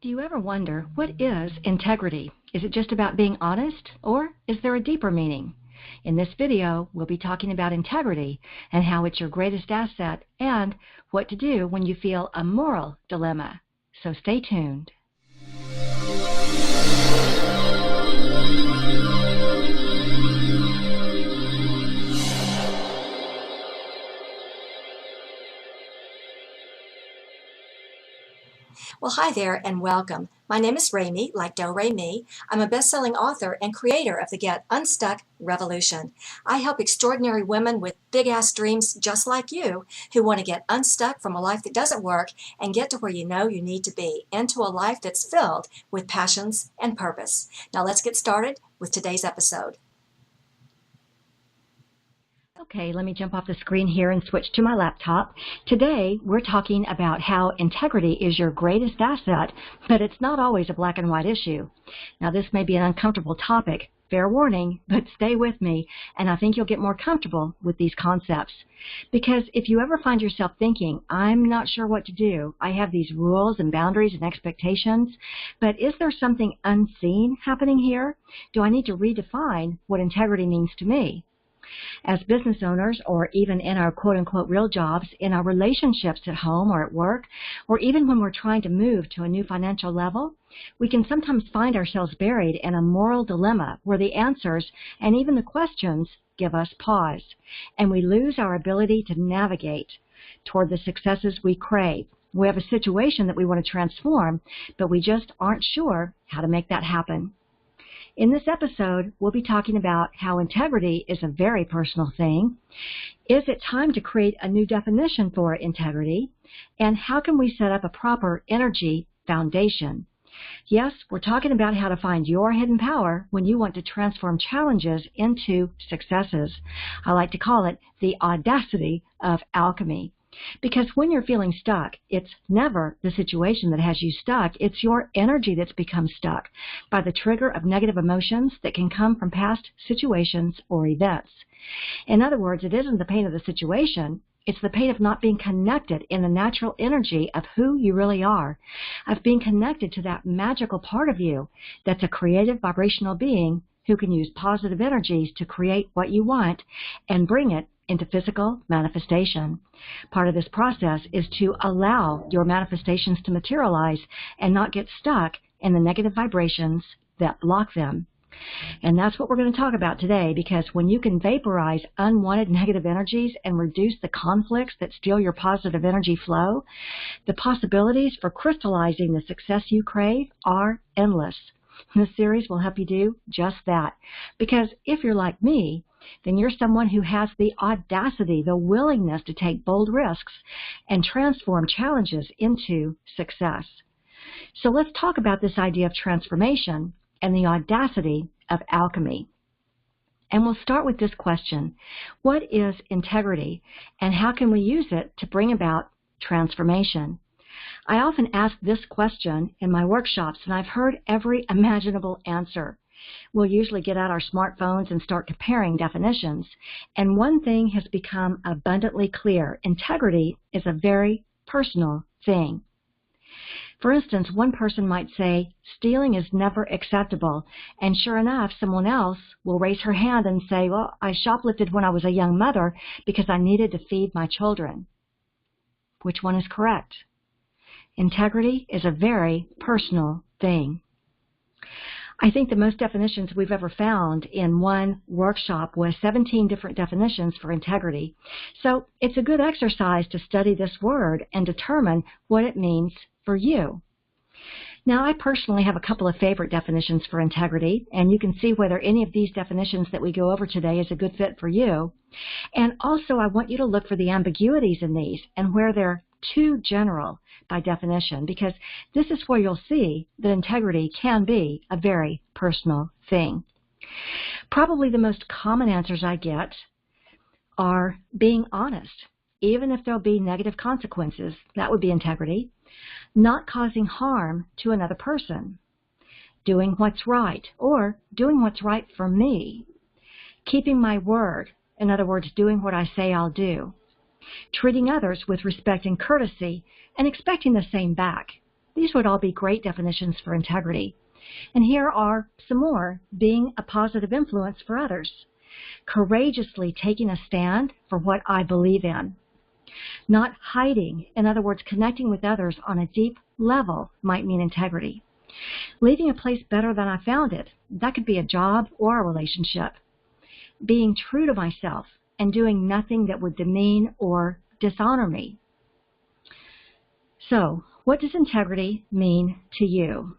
Do you ever wonder, what is integrity? Is it just about being honest, or is there a deeper meaning? In this video, we'll be talking about integrity and how it's your greatest asset and what to do when you feel a moral dilemma. So stay tuned. Well, hi there and welcome. My name is Remy, like Remy. I'm a best-selling author and creator of the Get Unstuck Revolution. I help extraordinary women with big-ass dreams just like you who want to get unstuck from a life that doesn't work and get to where you know you need to be, into a life that's filled with passions and purpose. Now let's get started with today's episode. Okay, let me jump off the screen here and switch to my laptop. Today, we're talking about how integrity is your greatest asset, but it's not always a black and white issue. Now, this may be an uncomfortable topic, fair warning, but stay with me, and I think you'll get more comfortable with these concepts. Because if you ever find yourself thinking, I'm not sure what to do, I have these rules and boundaries and expectations, but is there something unseen happening here? Do I need to redefine what integrity means to me? As business owners, or even in our quote-unquote real jobs, in our relationships at home or at work, or even when we're trying to move to a new financial level, we can sometimes find ourselves buried in a moral dilemma where the answers and even the questions give us pause, and we lose our ability to navigate toward the successes we crave. We have a situation that we want to transform, but we just aren't sure how to make that happen. In this episode, we'll be talking about how integrity is a very personal thing. Is it time to create a new definition for integrity? And how can we set up a proper energy foundation? Yes, we're talking about how to find your hidden power when you want to transform challenges into successes. I like to call it the audacity of alchemy. Because when you're feeling stuck, it's never the situation that has you stuck. It's your energy that's become stuck by the trigger of negative emotions that can come from past situations or events. In other words, it isn't the pain of the situation. It's the pain of not being connected in the natural energy of who you really are, of being connected to that magical part of you that's a creative vibrational being who can use positive energies to create what you want and bring it into physical manifestation. Part of this process is to allow your manifestations to materialize and not get stuck in the negative vibrations that block them. And that's what we're going to talk about today, because when you can vaporize unwanted negative energies and reduce the conflicts that steal your positive energy flow, the possibilities for crystallizing the success you crave are endless. This series will help you do just that, because if you're like me, then you're someone who has the audacity, the willingness to take bold risks and transform challenges into success. So let's talk about this idea of transformation and the audacity of alchemy. And we'll start with this question: what is integrity, and how can we use it to bring about transformation? I often ask this question in my workshops, and I've heard every imaginable answer. We'll usually get out our smartphones and start comparing definitions, and one thing has become abundantly clear: integrity is a very personal thing. For instance, one person might say, stealing is never acceptable, and sure enough, someone else will raise her hand and say, well, I shoplifted when I was a young mother because I needed to feed my children. Which one is correct? Integrity is a very personal thing. I think the most definitions we've ever found in one workshop was 17 different definitions for integrity. So it's a good exercise to study this word and determine what it means for you. Now, I personally have a couple of favorite definitions for integrity, and you can see whether any of these definitions that we go over today is a good fit for you. And also, I want you to look for the ambiguities in these and where they're too general by definition, because this is where you'll see that integrity can be a very personal thing. Probably the most common answers I get are being honest, even if there'll be negative consequences. That would be integrity. Not causing harm to another person. Doing what's right, or doing what's right for me. Keeping my word. In other words, doing what I say I'll do. Treating others with respect and courtesy, and expecting the same back. These would all be great definitions for integrity. And here are some more: being a positive influence for others, courageously taking a stand for what I believe in, not hiding, in other words, connecting with others on a deep level might mean integrity, leaving a place better than I found it. That could be a job or a relationship. Being true to myself and doing nothing that would demean or dishonor me. So, what does integrity mean to you?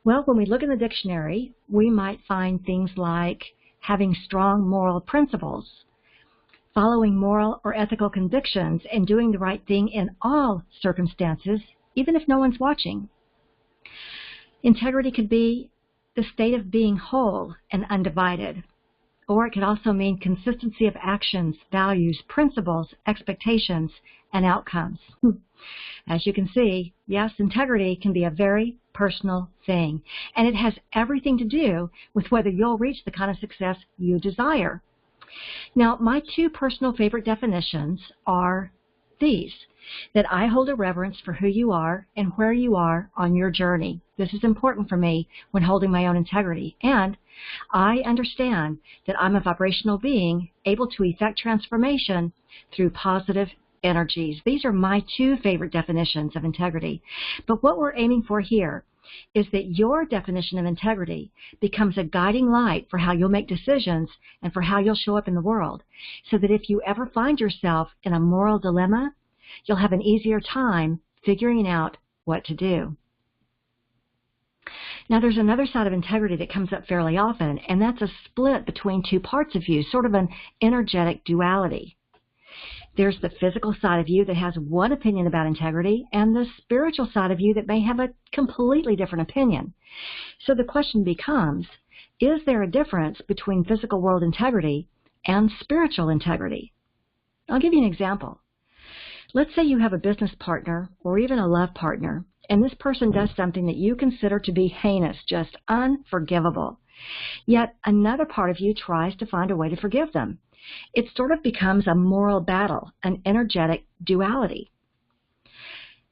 Well, when we look in the dictionary, we might find things like having strong moral principles, following moral or ethical convictions, and doing the right thing in all circumstances, even if no one's watching. Integrity could be the state of being whole and undivided, or it could also mean consistency of actions, values, principles, expectations, and outcomes. As you can see, yes, integrity can be a very personal thing, and it has everything to do with whether you'll reach the kind of success you desire. Now, my two personal favorite definitions are these: that I hold a reverence for who you are and where you are on your journey. This is important for me when holding my own integrity. And I understand that I'm a vibrational being able to effect transformation through positive energies. These are my two favorite definitions of integrity. But what we're aiming for here is that your definition of integrity becomes a guiding light for how you'll make decisions and for how you'll show up in the world, so that if you ever find yourself in a moral dilemma, you'll have an easier time figuring out what to do. Now, there's another side of integrity that comes up fairly often, and that's a split between two parts of you, sort of an energetic duality. There's the physical side of you that has one opinion about integrity, and the spiritual side of you that may have a completely different opinion. So the question becomes, is there a difference between physical world integrity and spiritual integrity? I'll give you an example. Let's say you have a business partner or even a love partner, and this person does something that you consider to be heinous, just unforgivable. Yet another part of you tries to find a way to forgive them. It sort of becomes a moral battle, an energetic duality.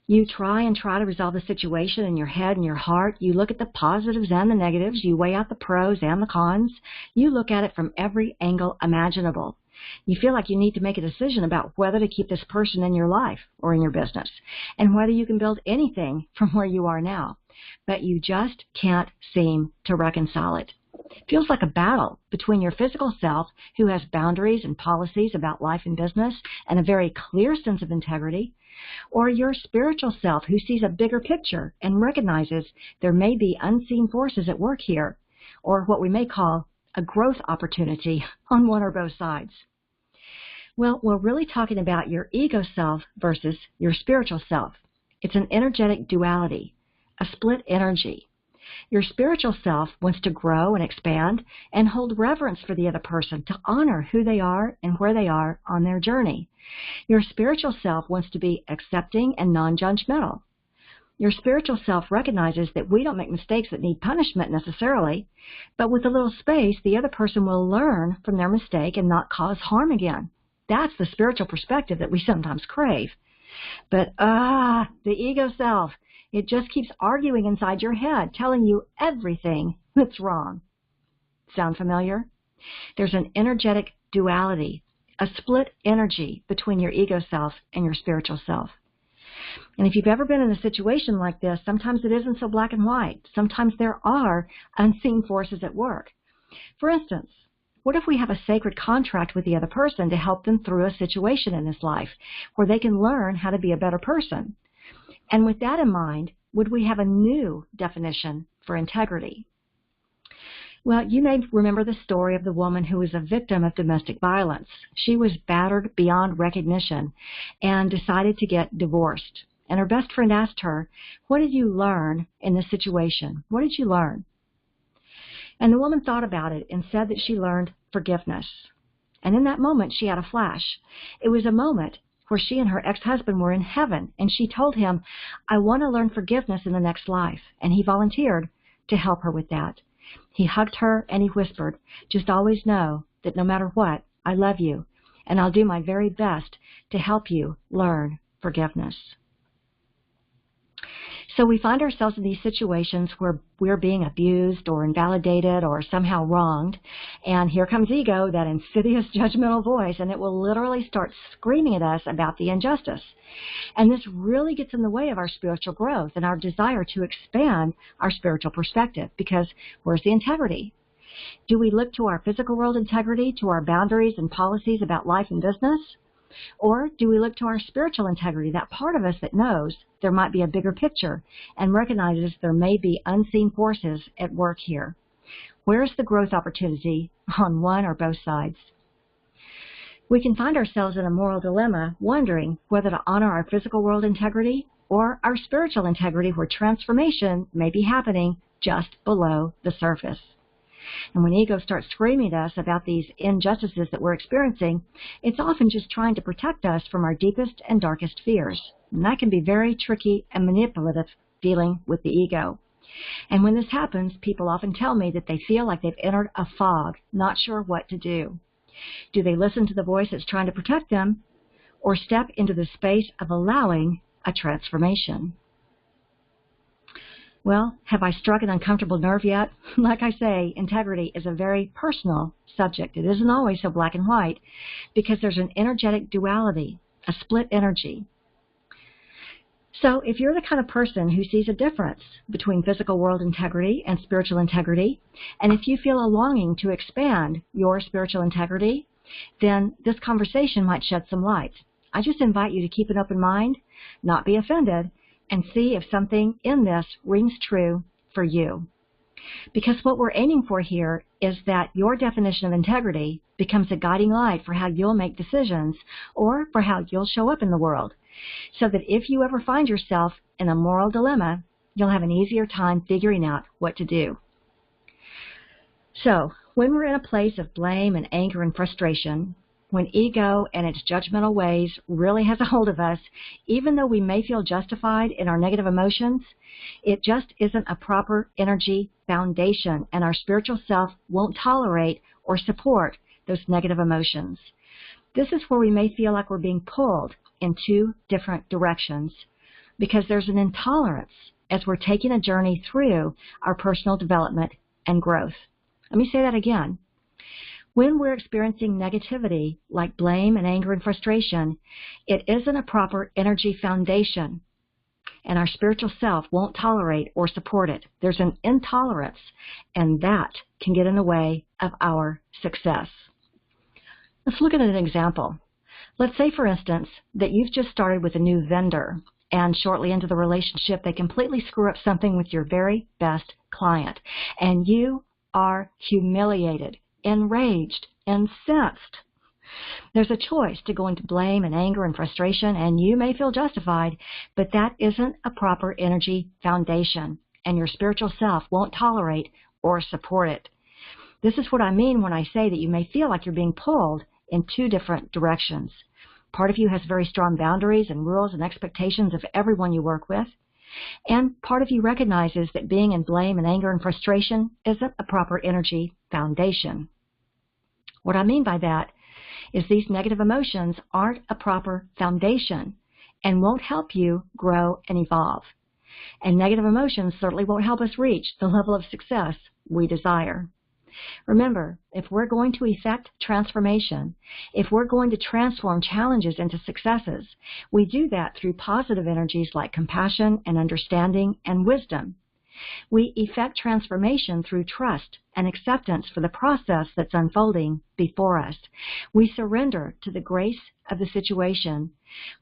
You try to resolve the situation in your head and your heart. You look at the positives and the negatives. You weigh out the pros and the cons. You look at it from every angle imaginable. You feel like you need to make a decision about whether to keep this person in your life or in your business, and whether you can build anything from where you are now. But you just can't seem to reconcile it. It feels like a battle between your physical self, who has boundaries and policies about life and business and a very clear sense of integrity, or your spiritual self, who sees a bigger picture and recognizes there may be unseen forces at work here, or what we may call a growth opportunity on one or both sides. Well, we're really talking about your ego self versus your spiritual self. It's an energetic duality, a split energy. Your spiritual self wants to grow and expand and hold reverence for the other person, to honor who they are and where they are on their journey. Your spiritual self wants to be accepting and non-judgmental. Your spiritual self recognizes that we don't make mistakes that need punishment necessarily, but with a little space, the other person will learn from their mistake and not cause harm again. That's the spiritual perspective that we sometimes crave. But the ego self, it just keeps arguing inside your head, telling you everything that's wrong. Sound familiar? There's an energetic duality, a split energy between your ego self and your spiritual self. And if you've ever been in a situation like this, sometimes it isn't so black and white. Sometimes there are unseen forces at work. For instance, what if we have a sacred contract with the other person to help them through a situation in this life where they can learn how to be a better person? And with that in mind, would we have a new definition for integrity? Well, you may remember the story of the woman who was a victim of domestic violence. She was battered beyond recognition and decided to get divorced. And her best friend asked her, "What did you learn in this situation? What did you learn?" And the woman thought about it and said that she learned forgiveness. And in that moment, she had a flash. It was a moment where she and her ex-husband were in heaven, and she told him, "I want to learn forgiveness in the next life." And he volunteered to help her with that. He hugged her and he whispered, "Just always know that no matter what, I love you, and I'll do my very best to help you learn forgiveness." So we find ourselves in these situations where we're being abused or invalidated or somehow wronged, and here comes ego, that insidious judgmental voice, and it will literally start screaming at us about the injustice. And this really gets in the way of our spiritual growth and our desire to expand our spiritual perspective, because where's the integrity? Do we look to our physical world integrity, to our boundaries and policies about life and business? Or do we look to our spiritual integrity, that part of us that knows there might be a bigger picture and recognizes there may be unseen forces at work here? Where's the growth opportunity on one or both sides? We can find ourselves in a moral dilemma, wondering whether to honor our physical world integrity or our spiritual integrity, where transformation may be happening just below the surface. And when ego starts screaming at us about these injustices that we're experiencing, it's often just trying to protect us from our deepest and darkest fears. And that can be very tricky and manipulative, dealing with the ego. And when this happens, people often tell me that they feel like they've entered a fog, not sure what to do. Do they listen to the voice that's trying to protect them, or step into the space of allowing a transformation? Well, have I struck an uncomfortable nerve yet? Like I say, integrity is a very personal subject. It isn't always so black and white, because there's an energetic duality, a split energy. So if you're the kind of person who sees a difference between physical world integrity and spiritual integrity, and if you feel a longing to expand your spiritual integrity, then this conversation might shed some light. I just invite you to keep an open mind, not be offended, and see if something in this rings true for you. Because what we're aiming for here is that your definition of integrity becomes a guiding light for how you'll make decisions or for how you'll show up in the world, so that if you ever find yourself in a moral dilemma, you'll have an easier time figuring out what to do. So, when we're in a place of blame and anger and frustration, when ego and its judgmental ways really has a hold of us, even though we may feel justified in our negative emotions, it just isn't a proper energy foundation, and our spiritual self won't tolerate or support those negative emotions. This is where we may feel like we're being pulled in two different directions, because there's an intolerance as we're taking a journey through our personal development and growth. Let me say that again. When we're experiencing negativity like blame and anger and frustration, it isn't a proper energy foundation, and our spiritual self won't tolerate or support it. There's an intolerance, and that can get in the way of our success. Let's look at an example. Let's say, for instance, that you've just started with a new vendor, and shortly into the relationship, they completely screw up something with your very best client, and you are humiliated, enraged, incensed. There's a choice to go into blame and anger and frustration, and you may feel justified, but that isn't a proper energy foundation, and your spiritual self won't tolerate or support it. This is what I mean when I say that you may feel like you're being pulled in two different directions. Part of you has very strong boundaries and rules and expectations of everyone you work with, and part of you recognizes that being in blame and anger and frustration isn't a proper energy foundation. What I mean by that is these negative emotions aren't a proper foundation and won't help you grow and evolve. And negative emotions certainly won't help us reach the level of success we desire. Remember, if we're going to effect transformation, if we're going to transform challenges into successes, we do that through positive energies like compassion and understanding and wisdom. We effect transformation through trust and acceptance for the process that's unfolding before us. We surrender to the grace of the situation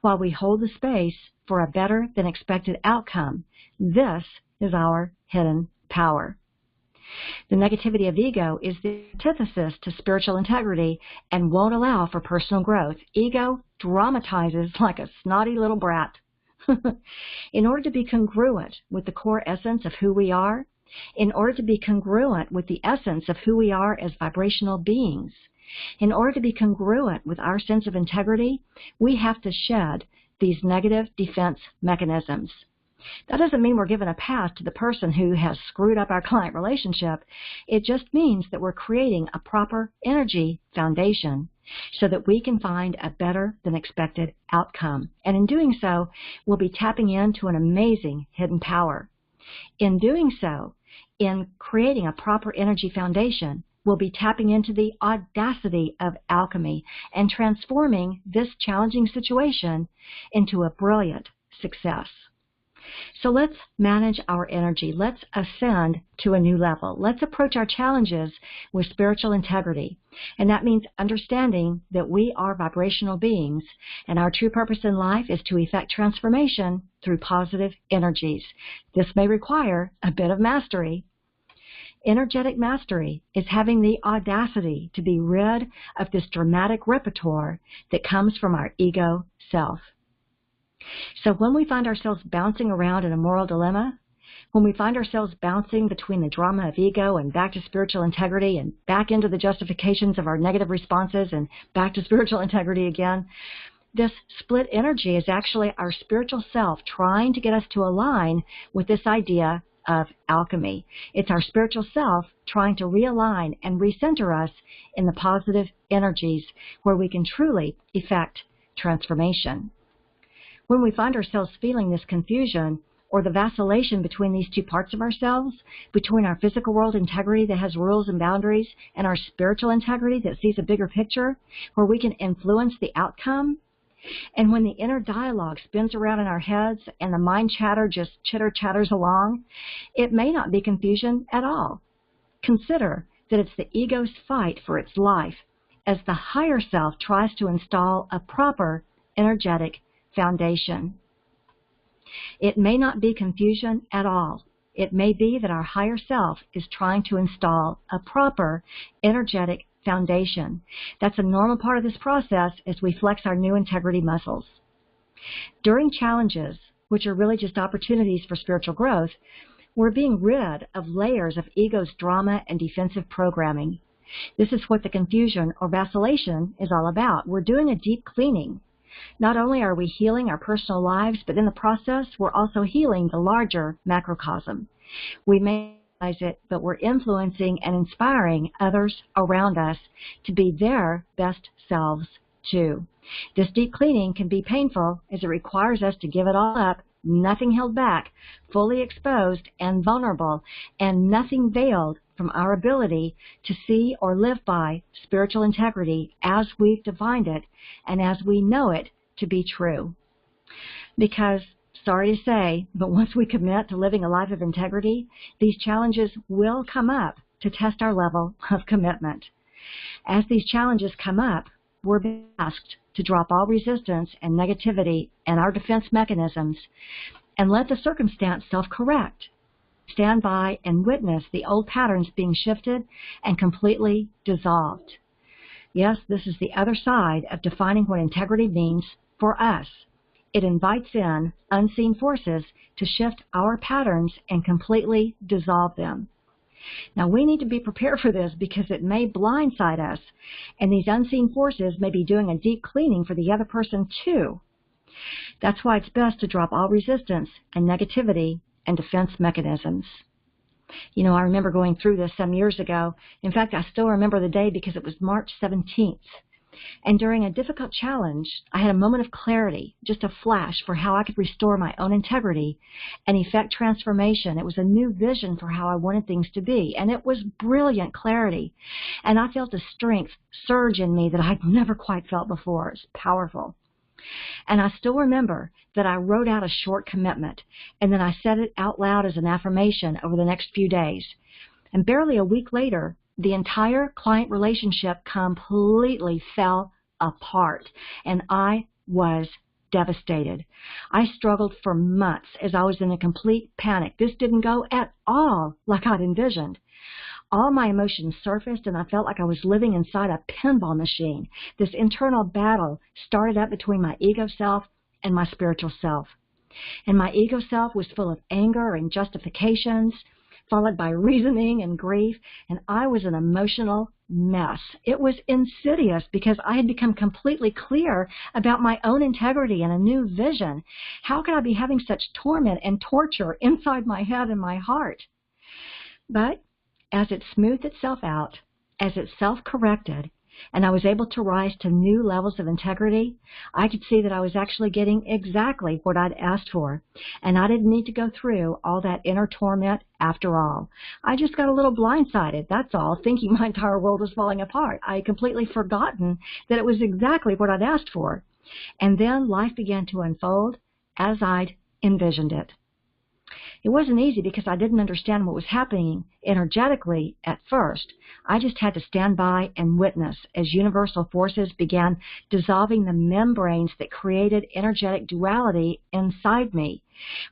while we hold the space for a better than expected outcome. This is our hidden power. The negativity of ego is the antithesis to spiritual integrity and won't allow for personal growth. Ego dramatizes like a snotty little brat. In order to be congruent with the core essence of who we are, in order to be congruent with the essence of who we are as vibrational beings, in order to be congruent with our sense of integrity, we have to shed these negative defense mechanisms. That doesn't mean we're giving a pass to the person who has screwed up our client relationship. It just means that we're creating a proper energy foundation so that we can find a better than expected outcome. And in doing so, we'll be tapping into an amazing hidden power. In doing so, in creating a proper energy foundation, we'll be tapping into the audacity of alchemy and transforming this challenging situation into a brilliant success. So let's manage our energy. Let's ascend to a new level. Let's approach our challenges with spiritual integrity. And that means understanding that we are vibrational beings, and our true purpose in life is to effect transformation through positive energies. This may require a bit of mastery. Energetic mastery is having the audacity to be rid of this dramatic repertoire that comes from our ego self. So when we find ourselves bouncing around in a moral dilemma, when we find ourselves bouncing between the drama of ego and back to spiritual integrity and back into the justifications of our negative responses and back to spiritual integrity again, this split energy is actually our spiritual self trying to get us to align with this idea of alchemy. It's our spiritual self trying to realign and recenter us in the positive energies where we can truly effect transformation. When we find ourselves feeling this confusion or the vacillation between these two parts of ourselves, between our physical world integrity that has rules and boundaries and our spiritual integrity that sees a bigger picture, where we can influence the outcome, and when the inner dialogue spins around in our heads and the mind chatter just chitter-chatters along, it may not be confusion at all. Consider that it's the ego's fight for its life as the higher self tries to install a proper energetic foundation. It may not be confusion at all. It may be that our higher self is trying to install a proper energetic foundation. That's a normal part of this process as we flex our new integrity muscles. During challenges, which are really just opportunities for spiritual growth, we're being rid of layers of ego's drama and defensive programming. This is what the confusion or vacillation is all about. We're doing a deep cleaning. Not only are we healing our personal lives, but in the process, we're also healing the larger macrocosm. We may realize it, but we're influencing and inspiring others around us to be their best selves too. This deep cleaning can be painful as it requires us to give it all up, nothing held back, fully exposed and vulnerable, and nothing veiled from our ability to see or live by spiritual integrity as we've defined it and as we know it to be true. Because, sorry to say, but once we commit to living a life of integrity, these challenges will come up to test our level of commitment. As these challenges come up, we're being asked to drop all resistance and negativity and our defense mechanisms and let the circumstance self-correct. Stand by and witness the old patterns being shifted and completely dissolved. Yes, this is the other side of defining what integrity means for us. It invites in unseen forces to shift our patterns and completely dissolve them. Now, we need to be prepared for this because it may blindside us, and these unseen forces may be doing a deep cleaning for the other person too. That's why it's best to drop all resistance and negativity and defense mechanisms. You know, I remember going through this some years ago. In fact, I still remember the day because it was March 17th. And during a difficult challenge, I had a moment of clarity, just a flash for how I could restore my own integrity and effect transformation. It was a new vision for how I wanted things to be, and it was brilliant clarity. And I felt a strength surge in me that I'd never quite felt before. It's powerful. And I still remember that I wrote out a short commitment, and then I said it out loud as an affirmation over the next few days. And barely a week later, the entire client relationship completely fell apart, and I was devastated. I struggled for months as I was in a complete panic. This didn't go at all like I'd envisioned. All my emotions surfaced, and I felt like I was living inside a pinball machine. This internal battle started up between my ego self and my spiritual self. And my ego self was full of anger and justifications, followed by reasoning and grief, and I was an emotional mess. It was insidious because I had become completely clear about my own integrity and a new vision. How could I be having such torment and torture inside my head and my heart? But as it smoothed itself out, as it self-corrected, and I was able to rise to new levels of integrity, I could see that I was actually getting exactly what I'd asked for. And I didn't need to go through all that inner torment after all. I just got a little blindsided, that's all, thinking my entire world was falling apart. I had completely forgotten that it was exactly what I'd asked for. And then life began to unfold as I'd envisioned it. It wasn't easy because I didn't understand what was happening energetically at first. I just had to stand by and witness as universal forces began dissolving the membranes that created energetic duality inside me,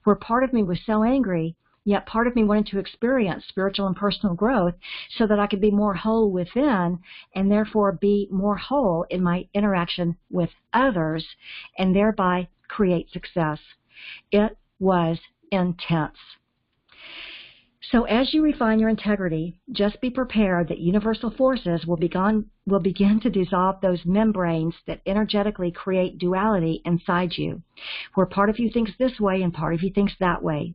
where part of me was so angry, yet part of me wanted to experience spiritual and personal growth so that I could be more whole within and therefore be more whole in my interaction with others and thereby create success. It was intense. So as you refine your integrity, just be prepared that universal forces will begin to dissolve those membranes that energetically create duality inside you, where part of you thinks this way and part of you thinks that way.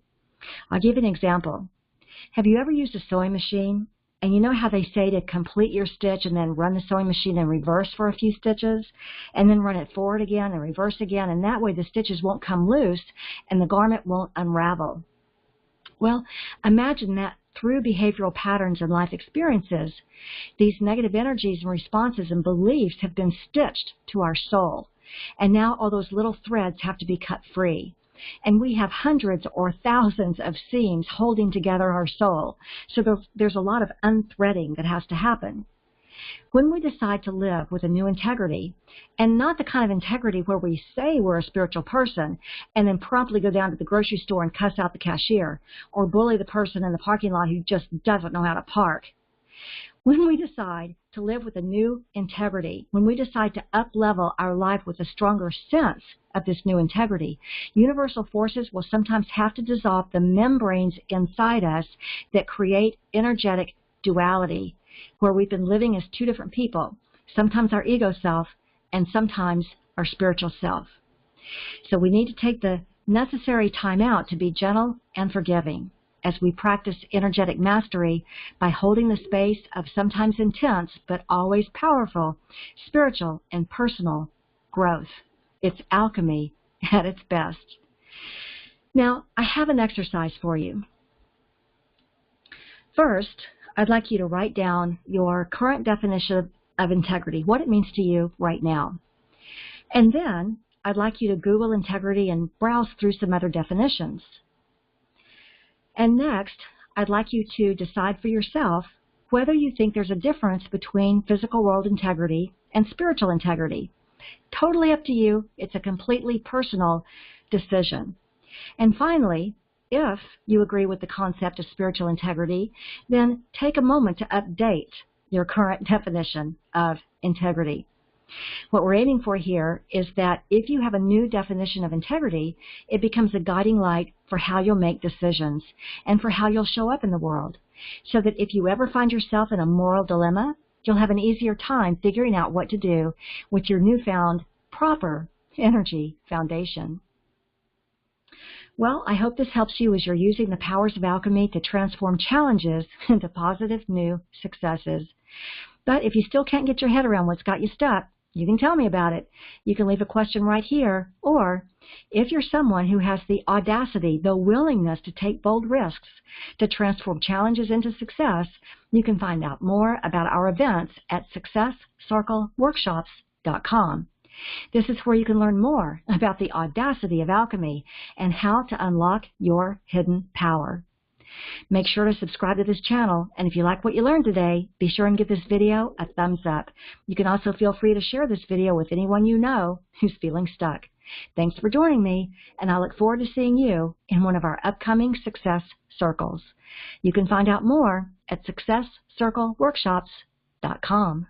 I'll give you an example. Have you ever used a sewing machine? And you know how they say to complete your stitch and then run the sewing machine in reverse for a few stitches, and then run it forward again and reverse again, and that way the stitches won't come loose and the garment won't unravel. Well, imagine that through behavioral patterns and life experiences, these negative energies and responses and beliefs have been stitched to our soul. And now all those little threads have to be cut free. And we have hundreds or thousands of seams holding together our soul. So there's a lot of unthreading that has to happen. When we decide to live with a new integrity, and not the kind of integrity where we say we're a spiritual person and then promptly go down to the grocery store and cuss out the cashier or bully the person in the parking lot who just doesn't know how to park. When we decide to live with a new integrity, when we decide to up-level our life with a stronger sense of this new integrity, universal forces will sometimes have to dissolve the membranes inside us that create energetic duality, where we've been living as two different people, sometimes our ego self and sometimes our spiritual self. So we need to take the necessary time out to be gentle and forgiving as we practice energetic mastery by holding the space of sometimes intense but always powerful spiritual and personal growth. It's alchemy at its best. Now, I have an exercise for you. First, I'd like you to write down your current definition of integrity, what it means to you right now. And then I'd like you to Google integrity and browse through some other definitions. And next, I'd like you to decide for yourself whether you think there's a difference between physical world integrity and spiritual integrity. Totally up to you. It's a completely personal decision. And finally, if you agree with the concept of spiritual integrity, then take a moment to update your current definition of integrity. What we're aiming for here is that if you have a new definition of integrity, it becomes a guiding light for how you'll make decisions and for how you'll show up in the world, so that if you ever find yourself in a moral dilemma, you'll have an easier time figuring out what to do with your newfound proper energy foundation. Well, I hope this helps you as you're using the powers of alchemy to transform challenges into positive new successes. But if you still can't get your head around what's got you stuck, you can tell me about it. You can leave a question right here, or if you're someone who has the audacity, the willingness to take bold risks to transform challenges into success, you can find out more about our events at successcircleworkshops.com. This is where you can learn more about the audacity of alchemy and how to unlock your hidden power. Make sure to subscribe to this channel, and if you like what you learned today, be sure and give this video a thumbs up. You can also feel free to share this video with anyone you know who's feeling stuck. Thanks for joining me, and I look forward to seeing you in one of our upcoming Success Circles. You can find out more at successcircleworkshops.com.